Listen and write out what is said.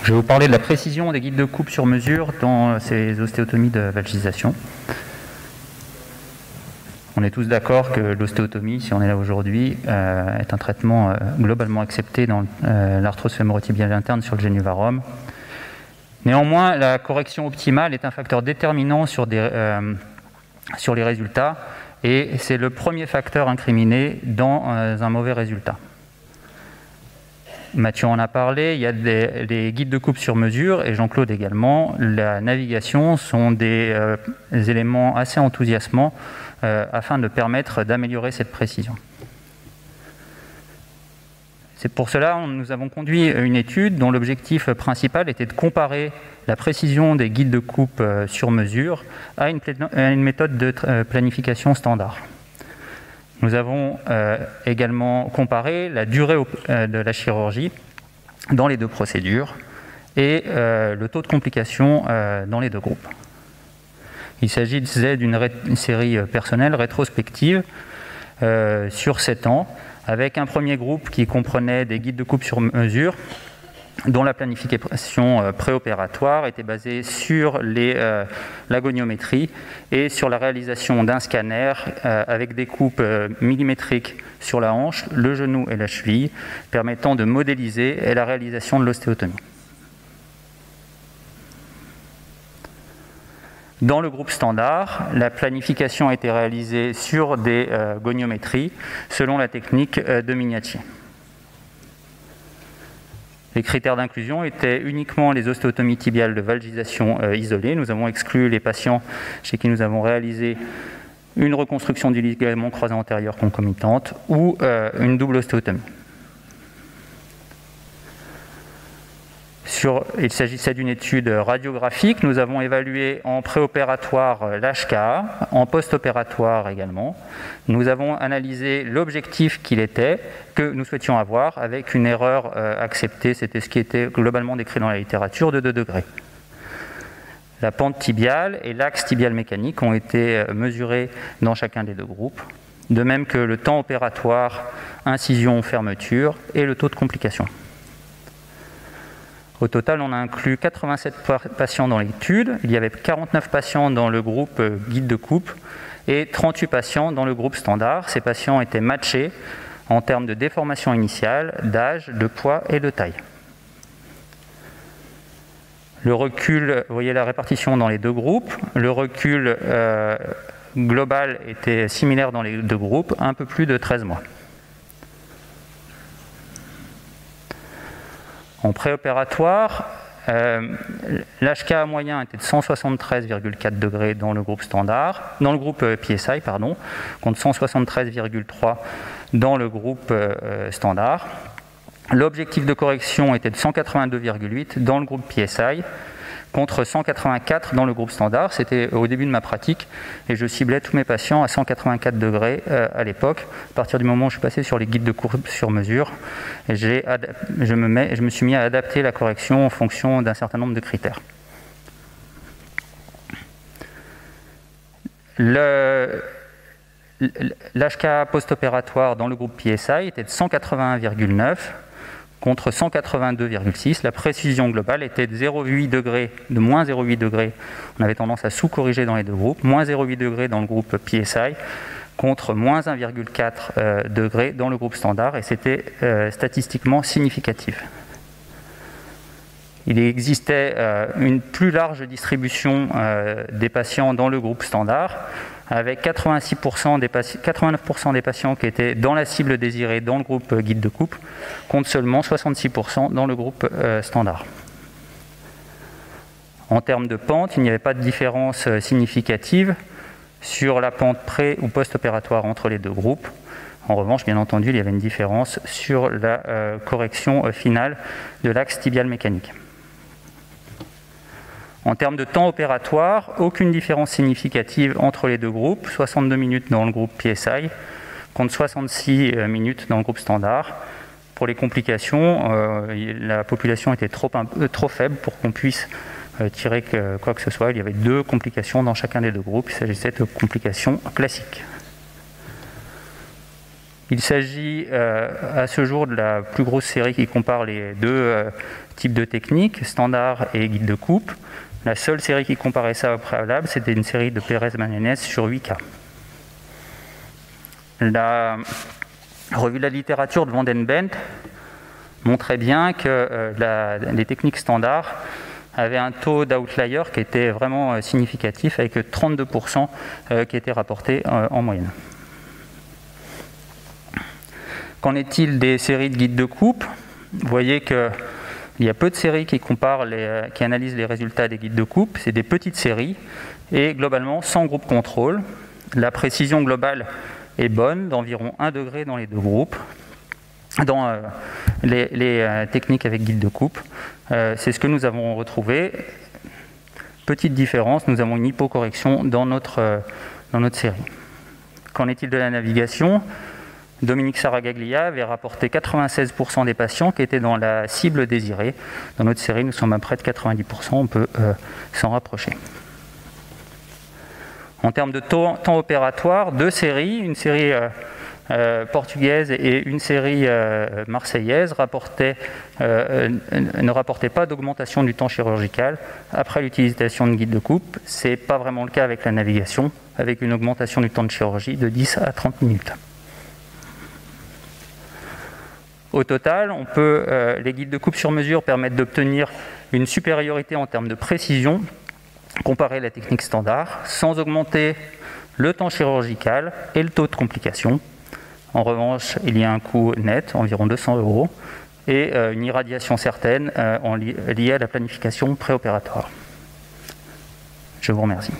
Je vais vous parler de la précision des guides de coupe sur mesure dans ces ostéotomies de valgisation. On est tous d'accord que l'ostéotomie, si on est là aujourd'hui, est un traitement globalement accepté dans l'arthrose fémoro-tibiale interne sur le génuvarum. Néanmoins, la correction optimale est un facteur déterminant sur les résultats et c'est le premier facteur incriminé dans un mauvais résultat. Mathieu en a parlé, il y a des guides de coupe sur mesure, et Jean-Claude également. La navigation sont des éléments assez enthousiasmants afin de permettre d'améliorer cette précision. C'est pour cela que nous avons conduit une étude dont l'objectif principal était de comparer la précision des guides de coupe sur mesure à une méthode de planification standard. Nous avons également comparé la durée de la chirurgie dans les deux procédures et le taux de complications dans les deux groupes. Il s'agissait d'une série personnelle rétrospective sur 7 ans, avec un premier groupe qui comprenait des guides de coupe sur mesure, dont la planification préopératoire était basée sur la goniométrie et sur la réalisation d'un scanner avec des coupes millimétriques sur la hanche, le genou et la cheville, permettant de modéliser la réalisation de l'ostéotomie. Dans le groupe standard, la planification a été réalisée sur des goniométries selon la technique de Mignacci. Les critères d'inclusion étaient uniquement les ostéotomies tibiales de valgisation isolées. Nous avons exclu les patients chez qui nous avons réalisé une reconstruction du ligament croisé antérieur concomitante ou une double ostéotomie. Il s'agissait d'une étude radiographique. Nous avons évalué en préopératoire l'HKA, en post-opératoire également. Nous avons analysé l'objectif que nous souhaitions avoir avec une erreur acceptée. C'était ce qui était globalement décrit dans la littérature de 2 degrés. La pente tibiale et l'axe tibial mécanique ont été mesurés dans chacun des deux groupes, de même que le temps opératoire, incision, fermeture et le taux de complication. Au total, on a inclus 87 patients dans l'étude. Il y avait 49 patients dans le groupe guide de coupe et 38 patients dans le groupe standard. Ces patients étaient matchés en termes de déformation initiale, d'âge, de poids et de taille. Le recul, vous voyez la répartition dans les deux groupes. Le recul global était similaire dans les deux groupes, un peu plus de 13 mois. En préopératoire, l'HKA moyen était de 173,4 degrés dans le groupe standard, dans le groupe PSI, contre 173,3 dans le groupe standard. L'objectif de correction était de 182,8 dans le groupe PSI, contre 184 dans le groupe standard. C'était au début de ma pratique et je ciblais tous mes patients à 184 degrés à l'époque. À partir du moment où je suis passé sur les guides de coupe sur mesure, je me suis mis à adapter la correction en fonction d'un certain nombre de critères. L'HKA post-opératoire dans le groupe PSI était de 181,9 contre 182,6. La précision globale était de 0,8 degrés, de moins 0,8 degrés. On avait tendance à sous-corriger dans les deux groupes. Moins 0,8 degrés dans le groupe PSI contre moins 1,4 degrés dans le groupe standard. Et c'était statistiquement significatif. Il existait une plus large distribution des patients dans le groupe standard, avec 89% des patients qui étaient dans la cible désirée dans le groupe guide de coupe, contre seulement 66% dans le groupe standard. En termes de pente, il n'y avait pas de différence significative sur la pente pré- ou post-opératoire entre les deux groupes. En revanche, bien entendu, il y avait une différence sur la correction finale de l'axe tibial mécanique. En termes de temps opératoire, aucune différence significative entre les deux groupes, 62 minutes dans le groupe PSI contre 66 minutes dans le groupe standard. Pour les complications, la population était trop faible pour qu'on puisse tirer quoi que ce soit. Il y avait 2 complications dans chacun des deux groupes, il s'agissait de complications classiques. Il s'agit à ce jour de la plus grosse série qui compare les deux types de techniques, standard et guide de coupe. La seule série qui comparait ça au préalable, c'était une série de Pérez-Manénès sur 8 cas. La revue de la littérature de Van den Bent montrait bien que les techniques standards avaient un taux d'outlier qui était vraiment significatif, avec 32% qui étaient rapportés en moyenne. Qu'en est-il des séries de guides de coupe? Vous voyez qu'il y a peu de séries qui qui analysent les résultats des guides de coupe. C'est des petites séries et globalement sans groupe contrôle. La précision globale est bonne, d'environ 1 degré dans les deux groupes. Dans les techniques avec guide de coupe, c'est ce que nous avons retrouvé. Petite différence, nous avons une hypocorrection dans notre série. Qu'en est-il de la navigation? Dominique Saragaglia avait rapporté 96% des patients qui étaient dans la cible désirée. Dans notre série, nous sommes à près de 90%, on peut s'en rapprocher. En termes de temps opératoire, deux séries, une série portugaise et une série marseillaise ne rapportaient pas d'augmentation du temps chirurgical après l'utilisation de guide de coupe. Ce n'est pas vraiment le cas avec la navigation, avec une augmentation du temps de chirurgie de 10 à 30 minutes. Au total, les guides de coupe sur mesure permettent d'obtenir une supériorité en termes de précision comparée à la technique standard, sans augmenter le temps chirurgical et le taux de complications. En revanche, il y a un coût net, environ 200 €, et une irradiation certaine liée à la planification préopératoire. Je vous remercie.